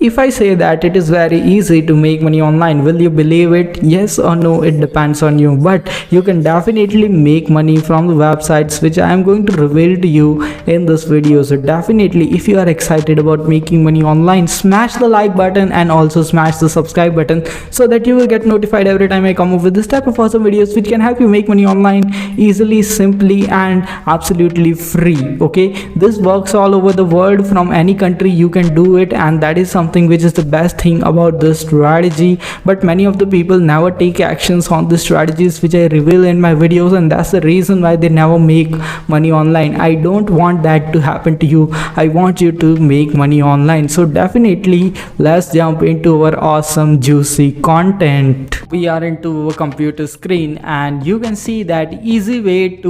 If I say that it is very easy to make money online, will you believe it? Yes or no, it depends on you. But you can definitely make money from the websites which I am going to reveal to you in this video. So definitely, if you are excited about making money online, smash the like button and also smash the subscribe button so that you will get notified every time I come up with this type of awesome videos which can help you make money online easily, simply and absolutely free. Okay, this works all over the world. From any country you can do it, and that is something which is the best thing about this strategy. But many of the people never take actions on the strategies which I reveal in my videos, and that's the reason why they never make money online. I don't want that to happen to you. I want you to make money online. So definitely let's jump into our awesome juicy content. We are into a computer screen, and you can see that easy way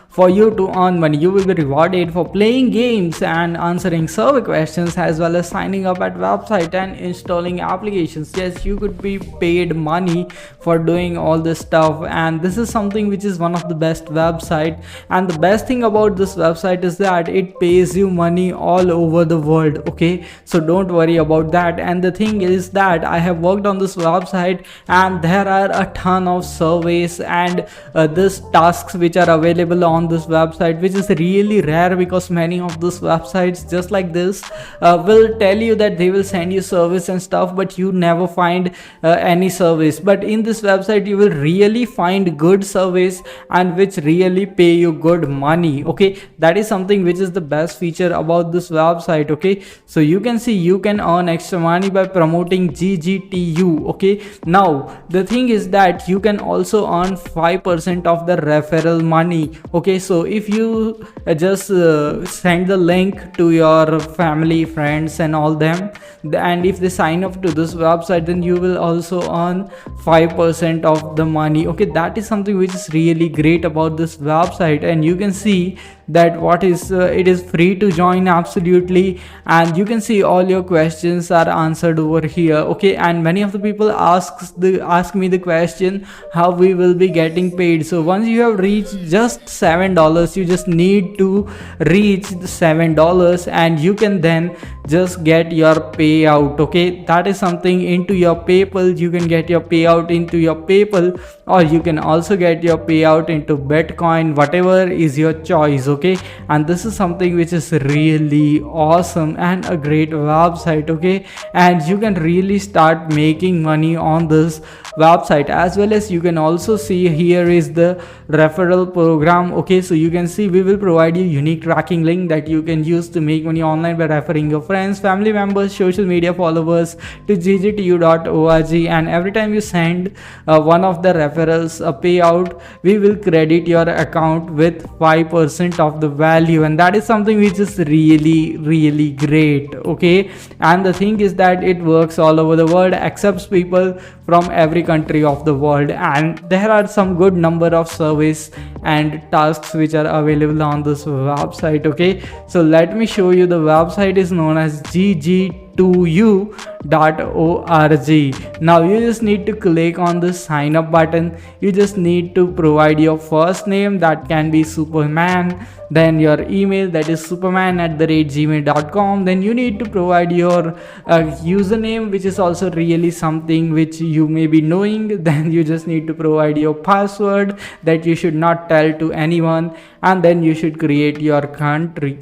for you to earn money. You will be rewarded for playing games and answering survey questions, as well as signing up at website and installing applications. Yes, you could be paid money for doing all this stuff, and this is something which is one of the best website. And the best thing about this website is that it pays you money all over the world. Okay, so don't worry about that. And the thing is that I have worked on this website, and there are a ton of surveys and this tasks which are available on this website, which is really rare, because many of those websites just like this will tell you that they will send you service and stuff, but you never find any service. But in this website you will really find good service and which really pay you good money. Okay, that is something which is the best feature about this website. Okay, so you can see you can earn extra money by promoting GGTU. Okay, now the thing is that you can also earn 5% of the referral money. Okay, so if you just send the link to your family, friends and all them, and if they sign up to this website, then you will also earn 5% of the money. Okay, that is something which is really great about this website. And you can see that it is free to join absolutely, and you can see all your questions are answered over here. Okay, and many of the people ask me the question how we will be getting paid. So once you have reached just $7, you just need to reach the $7 and you can then just get your payout. Okay, that is something into your PayPal. You can get your payout into your PayPal, or you can also get your payout into Bitcoin, whatever is your choice. Okay, and this is something which is really awesome and a great website. Okay, and you can really start making money on this website. As well as you can also see here is the referral program. Okay, so you can see we will provide you unique tracking link that you can use to make money online by referring your friends, family members, social media followers to ggtu.org, and every time you send one of the referrals a payout, we will credit your account with 5% of the value, and that is something which is really great. Okay, and the thing is that it works all over the world, accepts people from every country of the world, and there are some good number of surveys and tasks which are available on this website. Okay, so let me show you. The website is known as ggtu.org. Now you just need to click on the sign up button. You just need to provide your first name, that can be Superman, then your email, that is superman@gmail.com. then you need to provide your username, which is also really something which you may be knowing. Then you just need to provide your password that you should not tell to anyone, and then you should create your country,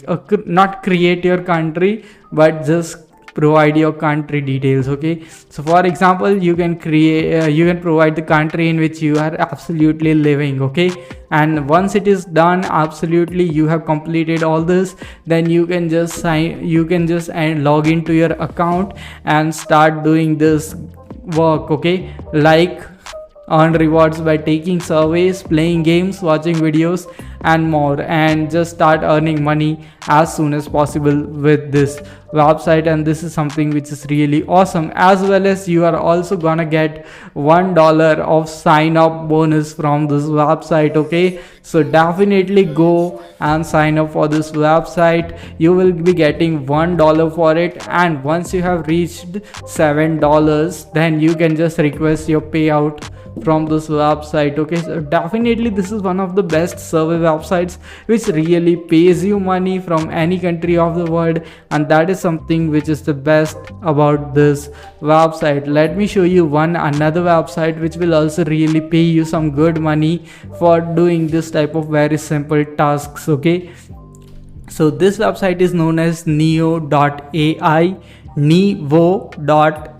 not create your country, but just provide your country details. Okay, so for example, you can provide the country in which you are absolutely living. Okay, and once it is done, absolutely you have completed all this, then you can just log into your account and start doing this work. Okay, like earn rewards by taking surveys, playing games, watching videos and more, and just start earning money as soon as possible with this website. And this is something which is really awesome. As well as you are also gonna get $1 of sign up bonus from this website. Okay, so definitely go and sign up for this website. You will be getting $1 for it, and once you have reached $7, then you can just request your payout from this website. Okay, so definitely this is one of the best survey websites which really pays you money from any country of the world, and that is something which is the best about this website. Let me show you one another website which will also really pay you some good money for doing this type of very simple tasks. Okay, so this website is known as Nevo.ai, Nevo.ai.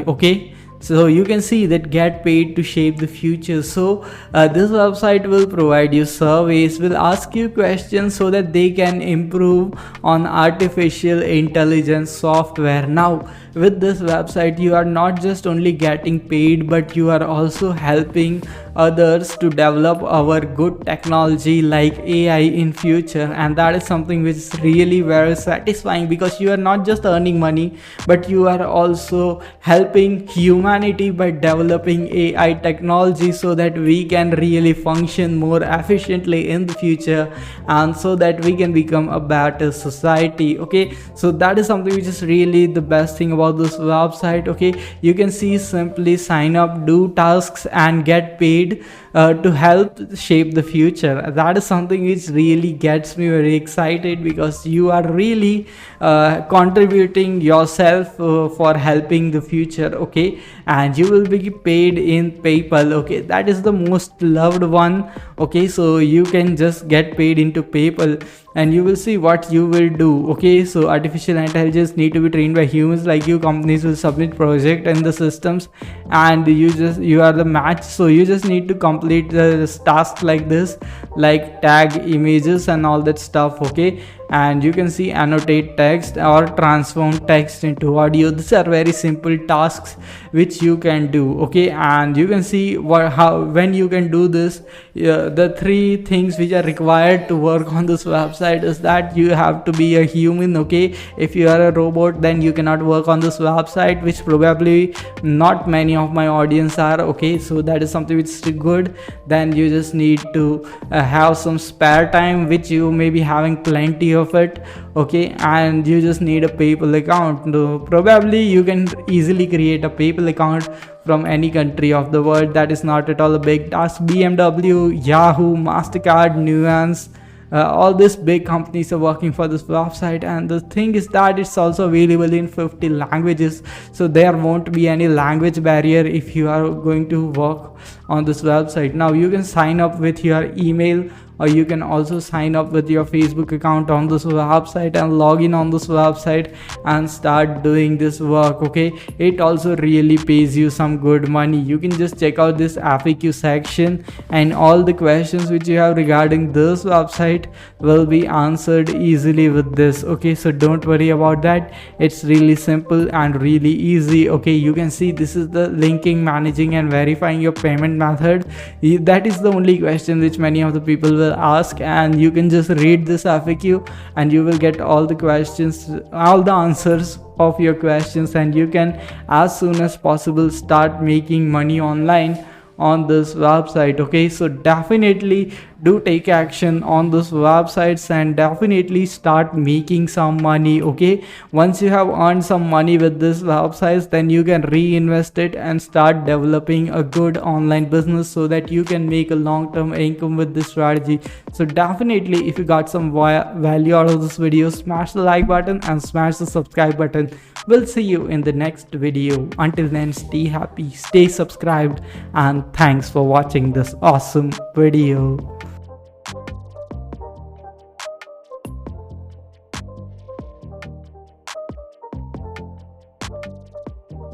Okay, so you can see that get paid to shape the future. So this website will provide you surveys, will ask you questions so that they can improve on artificial intelligence software. Now with this website you are not just only getting paid, but you are also helping others to develop our good technology like AI in future, and that is something which is really very satisfying, because you are not just earning money, but you are also helping humanity by developing AI technology so that we can really function more efficiently in the future, and so that we can become a better society. Okay, so that is something which is really the best thing about this website. Okay, you can see simply sign up, do tasks and get paid to help shape the future. That is something which really gets me very excited, because you are really contributing yourself for helping the future. Okay, and you will be paid in PayPal. Okay, that is the most loved one. Okay, so you can just get paid into PayPal, and you will see what you will do. Okay, so artificial intelligence need to be trained by humans like you. Companies will submit project in the systems, and you are the match. So you just need to complete the task like this, like tag images and all that stuff. Okay, and you can see annotate text or transform text into audio. These are very simple tasks which you can do. Okay, and you can see when you can do this. The three things which are required to work on this website is that you have to be a human. Okay, if you are a robot, then you cannot work on this website, which probably not many of my audience are. Okay, so that is something which is good. Then you just need to have some spare time, which you may be having plenty of it. Okay, and you just need a PayPal account. Probably you can easily create a PayPal account from any country of the world. That is not at all a big task. BMW, Yahoo, Mastercard, Nuance, all these big companies are working for this website, and the thing is that it's also available in 50 languages, so there won't be any language barrier if you are going to work on this website. Now you can sign up with your email, or you can also sign up with your Facebook account on this website and log in on this website and start doing this work. Okay, it also really pays you some good money. You can just check out this FAQ section, and all the questions which you have regarding this website will be answered easily with this. Okay, so don't worry about that. It's really simple and really easy. Okay, you can see this is the linking, managing and verifying your payment method. That is the only question which many of the people will ask, and you can just read this FAQ and you will get all the questions, all the answers of your questions, and you can as soon as possible start making money online on this website. Okay, so definitely do take action on those websites and definitely start making some money. Okay, once you have earned some money with this websites, then you can reinvest it and start developing a good online business so that you can make a long-term income with this strategy. So definitely, if you got some value out of this video, smash the like button and smash the subscribe button. We'll see you in the next video. Until then, stay happy, stay subscribed, and thanks for watching this awesome video.